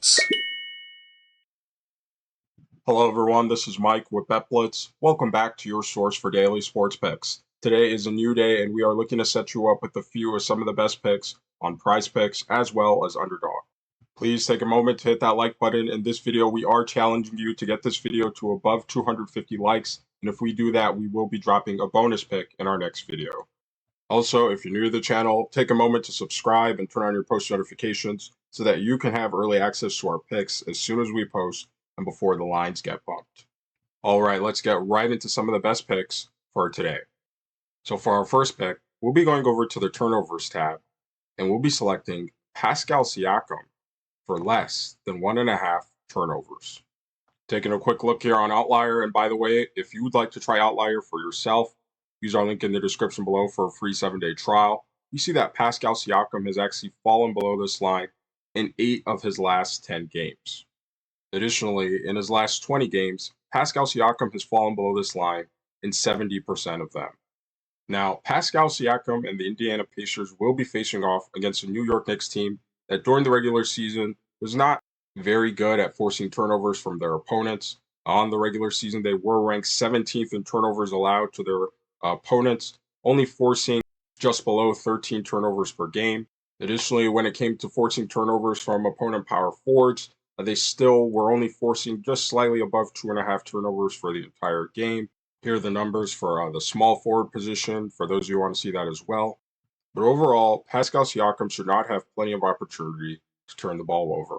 Blitz. Hello everyone, this is Mike with BetBlitz. Welcome back to your source for daily sports picks. Today is a new day and we are looking to set you up with a few of some of the best picks on PrizePicks as well as Underdog. Please take a moment to hit that like button. In this video, we are challenging you to get this video to above 250 likes, and if we do that, we will be dropping a bonus pick in our next video. Also, if you're new to the channel, take a moment to subscribe and turn on your post notifications so that you can have early access to our picks as soon as we post and before the lines get bumped. All right, let's get right into some of the best picks for today. So for our first pick, we'll be going over to the turnovers tab, and we'll be selecting Pascal Siakam for less than 1.5 turnovers. Taking a quick look here on Outlier, and by the way, if you would like to try Outlier for yourself, use our link in the description below for a free 7-day trial. You see that Pascal Siakam has actually fallen below this line in 8 of his last 10 games. Additionally, in his last 20 games, Pascal Siakam has fallen below this line in 70% of them. Now, Pascal Siakam and the Indiana Pacers will be facing off against a New York Knicks team that during the regular season was not very good at forcing turnovers from their opponents. On the regular season, they were ranked 17th in turnovers allowed to their opponents, only forcing just below 13 turnovers per game. Additionally, when it came to forcing turnovers from opponent power forwards, they still were only forcing just slightly above 2.5 turnovers for the entire game. Here are the numbers for the small forward position, for those of you who want to see that as well. But overall, Pascal Siakam should not have plenty of opportunity to turn the ball over.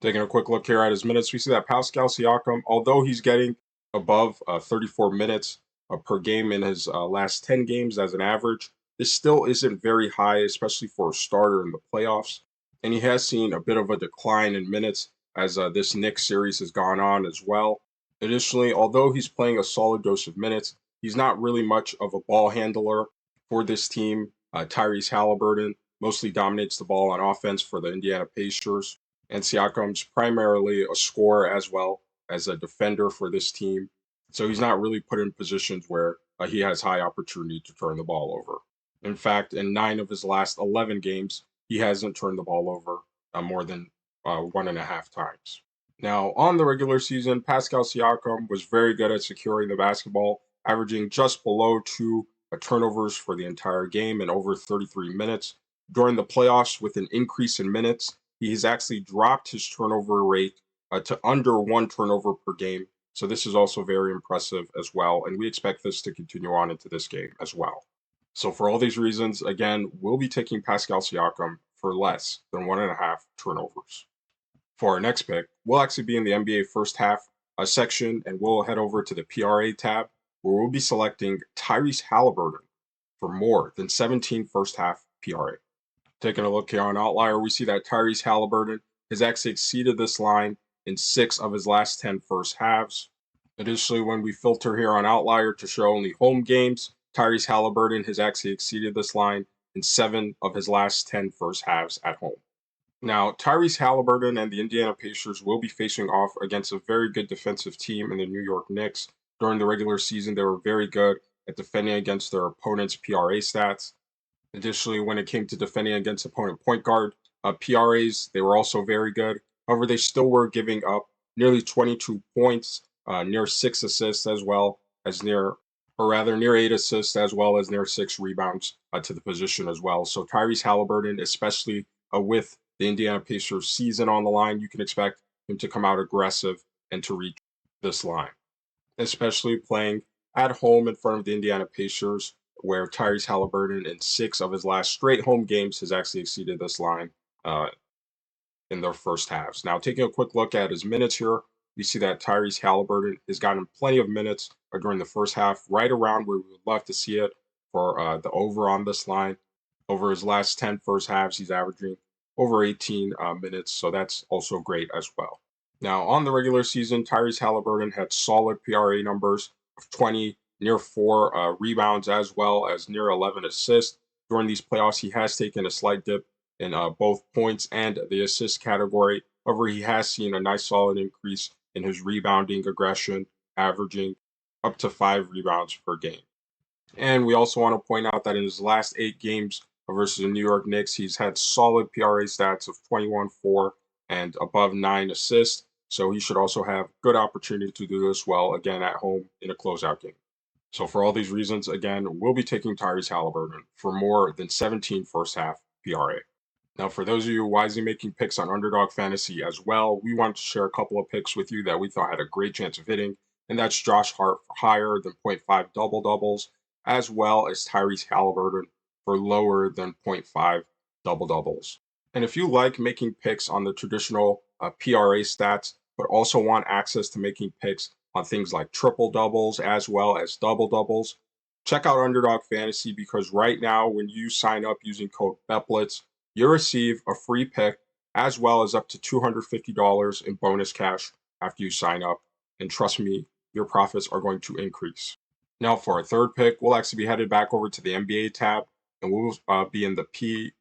Taking a quick look here at his minutes, we see that Pascal Siakam, although he's getting above 34 minutes per game in his last 10 games as an average, this still isn't very high, especially for a starter in the playoffs. And he has seen a bit of a decline in minutes as this Knicks series has gone on as well. Additionally, although he's playing a solid dose of minutes, he's not really much of a ball handler for this team. Tyrese Haliburton mostly dominates the ball on offense for the Indiana Pacers, and Siakam's primarily a scorer as well as a defender for this team. So he's not really put in positions where he has high opportunity to turn the ball over. In fact, in 9 of his last 11 games, he hasn't turned the ball over more than 1.5 times. Now, on the regular season, Pascal Siakam was very good at securing the basketball, averaging just below 2 turnovers for the entire game in over 33 minutes. During the playoffs, with an increase in minutes, he has actually dropped his turnover rate to under 1 turnover per game. So this is also very impressive as well, and we expect this to continue on into this game as well. So for all these reasons, again, we'll be taking Pascal Siakam for less than 1.5 turnovers. For our next pick, we'll actually be in the NBA first half section, and we'll head over to the PRA tab, where we'll be selecting Tyrese Haliburton for more than 17 first half PRA. Taking a look here on Outlier, we see that Tyrese Haliburton has actually exceeded this line in 6 of his last 10 first halves. Additionally, when we filter here on Outlier to show only home games, Tyrese Haliburton has actually exceeded this line in 7 of his last 10 first halves at home. Now, Tyrese Haliburton and the Indiana Pacers will be facing off against a very good defensive team in the New York Knicks. During the regular season, they were very good at defending against their opponent's PRA stats. Additionally, when it came to defending against opponent point guard PRAs, they were also very good. However, they still were giving up nearly 22 points, near 6 assists as well as near 8 assists as well as near 6 rebounds to the position as well. So Tyrese Haliburton, especially with the Indiana Pacers season on the line, you can expect him to come out aggressive and to reach this line, especially playing at home in front of the Indiana Pacers, where Tyrese Haliburton in 6 of his last straight home games has actually exceeded this line in their first halves. Now, taking a quick look at his minutes here, we see that Tyrese Haliburton has gotten plenty of minutes during the first half, right around where we would love to see it for the over on this line. Over his last 10 first halves, he's averaging over 18 minutes, so that's also great as well. Now, on the regular season, Tyrese Haliburton had solid PRA numbers of 20, near 4 rebounds, as well as near 11 assists. During these playoffs, he has taken a slight dip in both points and the assist category. However, he has seen a nice solid increase in his rebounding aggression, averaging up to 5 rebounds per game. And we also want to point out that in his last 8 games versus the New York Knicks, he's had solid PRA stats of 21, 4, and above 9 assists. So he should also have good opportunity to do this well again at home in a closeout game. So for all these reasons, again, we'll be taking Tyrese Haliburton for more than 17 first half PRA. Now, for those of you wisely making picks on Underdog Fantasy as well, we wanted to share a couple of picks with you that we thought had a great chance of hitting, and that's Josh Hart for higher than 0.5 double doubles, as well as Tyrese Haliburton for lower than 0.5 double doubles. And if you like making picks on the traditional PRA stats, but also want access to making picks on things like triple doubles as well as double doubles, check out Underdog Fantasy because right now, when you sign up using code BEPLETS, you'll receive a free pick as well as up to $250 in bonus cash after you sign up. And trust me, your profits are going to increase. Now, for our third pick, we'll actually be headed back over to the NBA tab and we'll be in the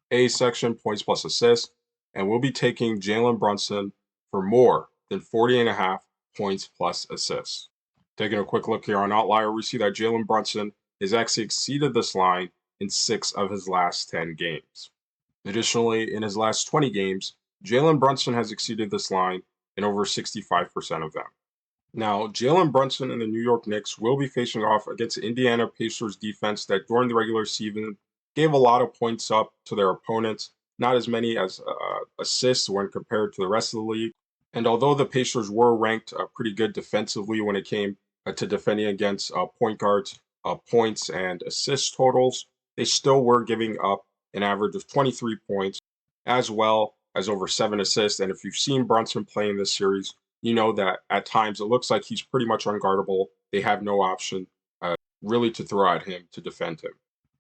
PA section, points plus assists, and we'll be taking Jalen Brunson for more than 40.5 points plus assists. Taking a quick look here on Outlier, we see that Jalen Brunson has actually exceeded this line in 6 of his last 10 games. Additionally, in his last 20 games, Jalen Brunson has exceeded this line in over 65% of them. Now, Jalen Brunson and the New York Knicks will be facing off against Indiana Pacers defense that during the regular season gave a lot of points up to their opponents, not as many as assists when compared to the rest of the league. And although the Pacers were ranked pretty good defensively when it came to defending against point guards, points and assist totals, they still were giving up an average of 23 points, as well as over 7 assists. And if you've seen Brunson play in this series, you know that at times it looks like he's pretty much unguardable. They have no option really to throw at him to defend him.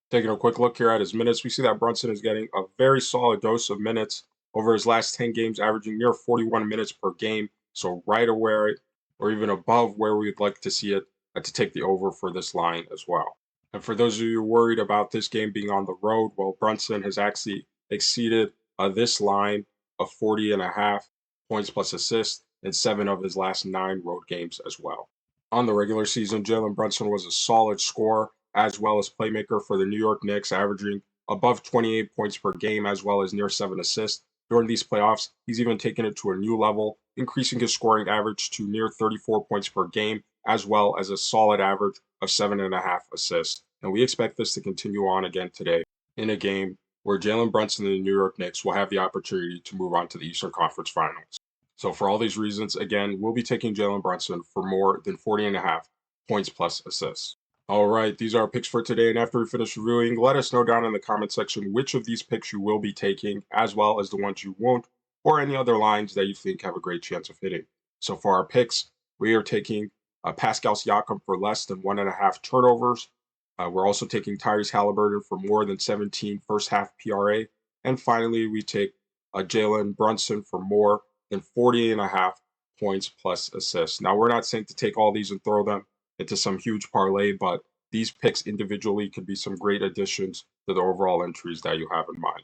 Taking a quick look here at his minutes, we see that Brunson is getting a very solid dose of minutes over his last 10 games, averaging near 41 minutes per game. So right away, or even above where we'd like to see it to take the over for this line as well. And for those of you worried about this game being on the road, well, Brunson has actually exceeded this line of 40.5 points plus assists in 7 of his last 9 road games as well. On the regular season, Jalen Brunson was a solid scorer as well as playmaker for the New York Knicks, averaging above 28 points per game as well as near 7 assists. During these playoffs, he's even taken it to a new level, increasing his scoring average to near 34 points per game, as well as a solid average of 7.5 assists. And we expect this to continue on again today in a game where Jalen Brunson and the New York Knicks will have the opportunity to move on to the Eastern Conference Finals. So for all these reasons, again, we'll be taking Jalen Brunson for more than 40.5 points plus assists. All right, these are our picks for today. And after we finish reviewing, let us know down in the comment section which of these picks you will be taking, as well as the ones you won't, or any other lines that you think have a great chance of hitting. So for our picks, we are taking Pascal Siakam for less than 1.5 turnovers. We're also taking Tyrese Haliburton for more than 17 first half PRA. And finally, we take Jalen Brunson for more than 40.5 points plus assists. Now, we're not saying to take all these and throw them into some huge parlay, but these picks individually could be some great additions to the overall entries that you have in mind.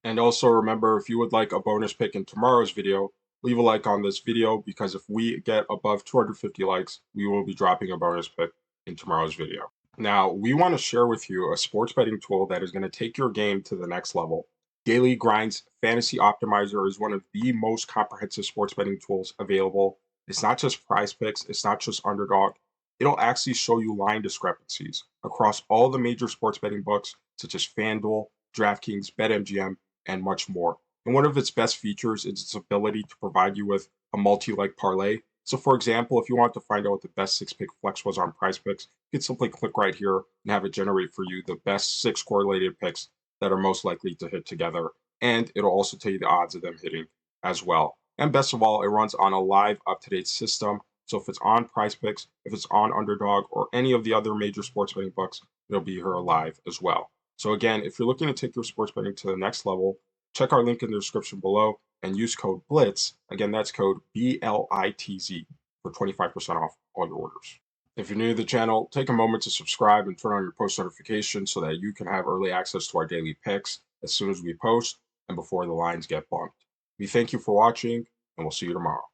And also remember, if you would like a bonus pick in tomorrow's video, leave a like on this video because if we get above 250 likes, we will be dropping a bonus pick in tomorrow's video. Now, we want to share with you a sports betting tool that is going to take your game to the next level. Daily Grind's Fantasy Optimizer is one of the most comprehensive sports betting tools available. It's not just PrizePicks, it's not just Underdog. It'll actually show you line discrepancies across all the major sports betting books, such as FanDuel, DraftKings, BetMGM, and much more. And one of its best features is its ability to provide you with a multi-leg parlay. So for example, if you want to find out what the best 6-pick flex was on PrizePicks, you can simply click right here and have it generate for you the best 6 correlated picks that are most likely to hit together. And it'll also tell you the odds of them hitting as well. And best of all, it runs on a live, up-to-date system. So if it's on PrizePicks, if it's on Underdog, or any of the other major sports betting books, it'll be here live as well. So again, if you're looking to take your sports betting to the next level, check our link in the description below and use code BLITZ. Again, that's code BLITZ for 25% off all your orders. If you're new to the channel, take a moment to subscribe and turn on your post notifications so that you can have early access to our daily picks as soon as we post and before the lines get bumped. We thank you for watching, and we'll see you tomorrow.